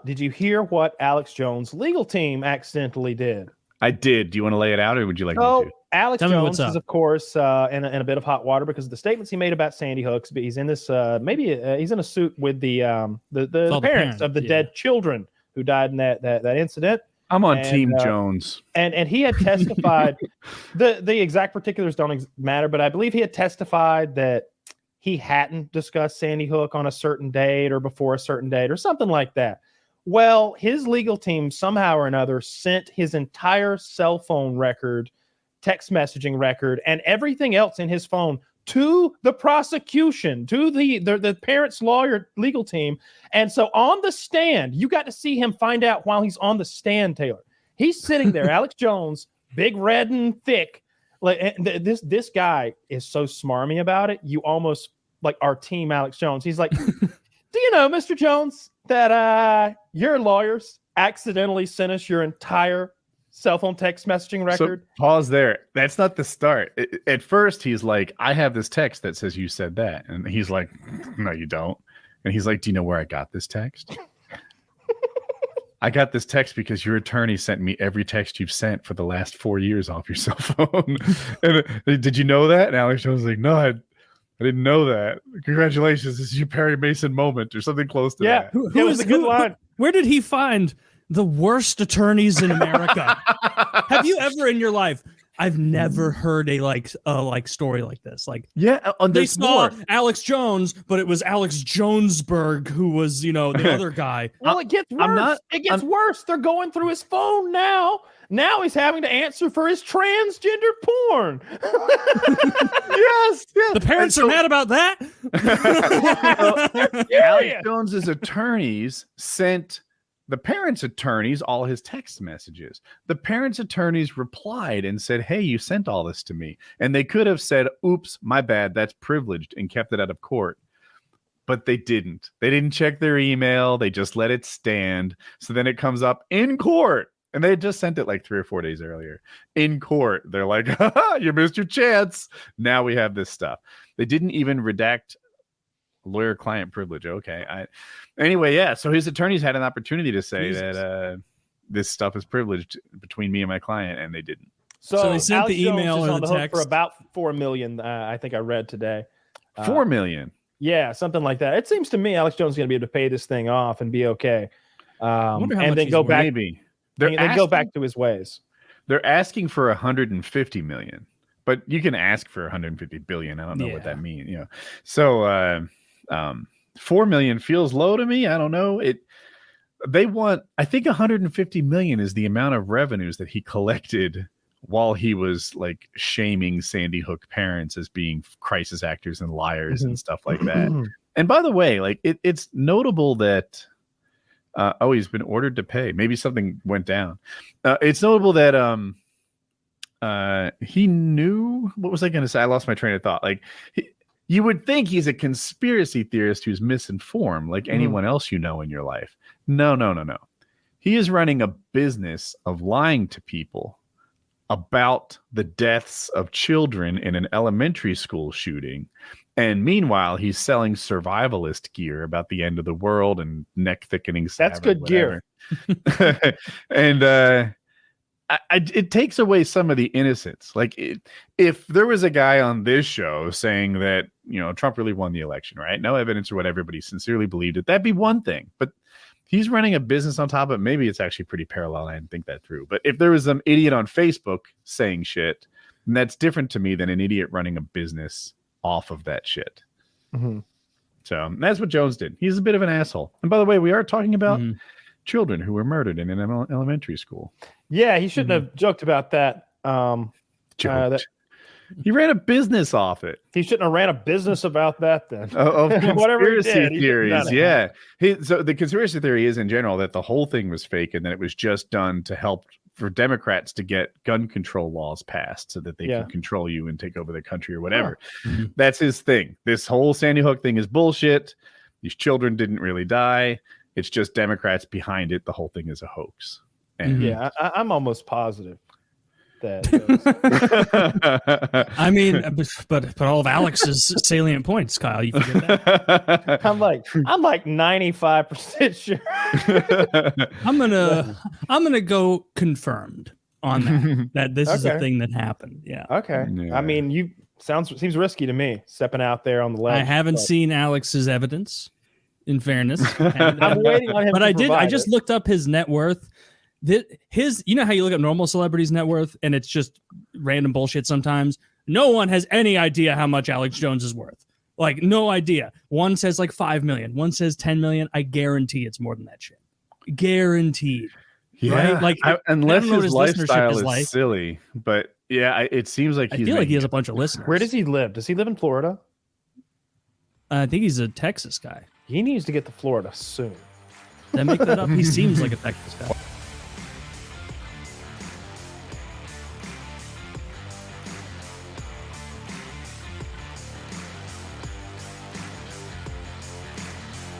did you hear what Alex Jones' legal team accidentally did? I did. Do you want to lay it out, or would you like me to? Alex Jones is, of course, in a bit of hot water because of the statements he made about Sandy Hook. But he's in this, he's in a suit with the parents of the dead children who died in that incident. I'm on Team Jones. And he had testified, the exact particulars don't matter, but I believe he had testified that he hadn't discussed Sandy Hook on a certain date or before a certain date or something like that. Well, his legal team somehow or another sent his entire cell phone record, text messaging record, and everything else in his phone to the prosecution, to the parents' lawyer legal team. And so on the stand, you got to see him find out while he's on the stand, Taylor. He's sitting there, Alex Jones, big, red, and thick. Like this guy is so smarmy about it. You almost like our team, Alex Jones. He's like, do you know, Mr. Jones, that your lawyers accidentally sent us your entire cell phone text messaging record? So, pause there. That's not the start. At first, he's like, I have this text that says you said that. And he's like, no, you don't. And he's like, do you know where I got this text? I got this text because your attorney sent me every text you've sent for the last 4 years off your cell phone. And did you know that? And Alex Jones was like, no, I didn't know that. Congratulations. This is your Perry Mason moment or something close to that. It was a good line. Where did he find the worst attorneys in America? Have you ever in your life? I've never heard a story like this. Like, yeah, they saw Alex Jones, but it was Alex Jonesberg who was, the other guy. Well, it gets worse. It gets worse. They're going through his phone now. Now he's having to answer for his transgender porn. Yes. The parents are mad about that. Alex Jones's attorneys sent the parents' attorneys all his text messages. The parents' attorneys replied and said, hey, you sent all this to me. And they could have said, oops, my bad, that's privileged, and kept it out of court. But they didn't. They didn't check their email. They just let it stand. So then it comes up in court. And they had just sent it like 3 or 4 days earlier. In court, they're like, you missed your chance. Now we have this stuff. They didn't even redact lawyer-client privilege. Okay. Anyway, yeah. So his attorneys had an opportunity to say that this stuff is privileged between me and my client, and they didn't. So they sent the email or on the the text hook for about $4 million. I think I read today. $4 million. Yeah, something like that. It seems to me Alex Jones is going to be able to pay this thing off and be okay. wonder how and much then he's go worth. back. Maybe. Then go back to his ways. They're asking for $150 million, but you can ask for $150 billion. I don't know what that means. So 4 million feels low to me. I don't know. They want, I think $150 million is the amount of revenues that he collected while he was like shaming Sandy Hook parents as being crisis actors and liars and stuff like that. And by the way, like it's notable that he's been ordered to pay. Maybe something went down. It's notable that he knew. What was I going to say? I lost my train of thought. Like you would think he's a conspiracy theorist who's misinformed, like anyone else you know in your life. No. He is running a business of lying to people about the deaths of children in an elementary school shooting. And meanwhile, he's selling survivalist gear about the end of the world and neck thickening. That's good gear. And it takes away some of the innocence. Like if there was a guy on this show saying that, Trump really won the election, right? No evidence or what, everybody sincerely believed it. That'd be one thing. But he's running a business on top of it. Maybe it's actually pretty parallel. I didn't think that through. But if there was some idiot on Facebook saying shit, then that's different to me than an idiot running a business off of that shit. So that's what Jones did. He's a bit of an asshole. And by the way, we are talking about children who were murdered in an elementary school. Yeah, he shouldn't have joked about that. He ran a business off it. He shouldn't have ran a business about that then. Of conspiracy theories, yeah. So the conspiracy theory is in general that the whole thing was fake and that it was just done to help for Democrats to get gun control laws passed so that they can control you and take over the country or whatever. That's his thing. This whole Sandy Hook thing is bullshit. These children didn't really die. It's just Democrats behind it. The whole thing is a hoax. And I'm almost positive that. I mean, but all of Alex's salient points, Kyle. You forget that. I'm like 95% sure. I'm gonna go confirmed on that this is a Okay. thing that happened. Yeah. Okay. Yeah. I mean, seems risky to me stepping out there on the ledge. I haven't but seen Alex's evidence. In fairness, I'm waiting on him. but to I did. I provide just it. looked up his net worth. His, you know how you look up normal celebrities' net worth and it's just random bullshit sometimes. No one has any idea how much Alex Jones is worth. Like, no idea. One says like 5 million. One says 10 million. I guarantee it's more than that shit. Guaranteed. Yeah, Right? Like, unless I don't know what his his listenership lifestyle is is like. silly, but yeah, it seems like I he's feel like he making- has a bunch of listeners. Where does he live? Does he live in Florida? I think he's a Texas guy. He needs to get to Florida soon. Did I make that up? He seems like a Texas guy.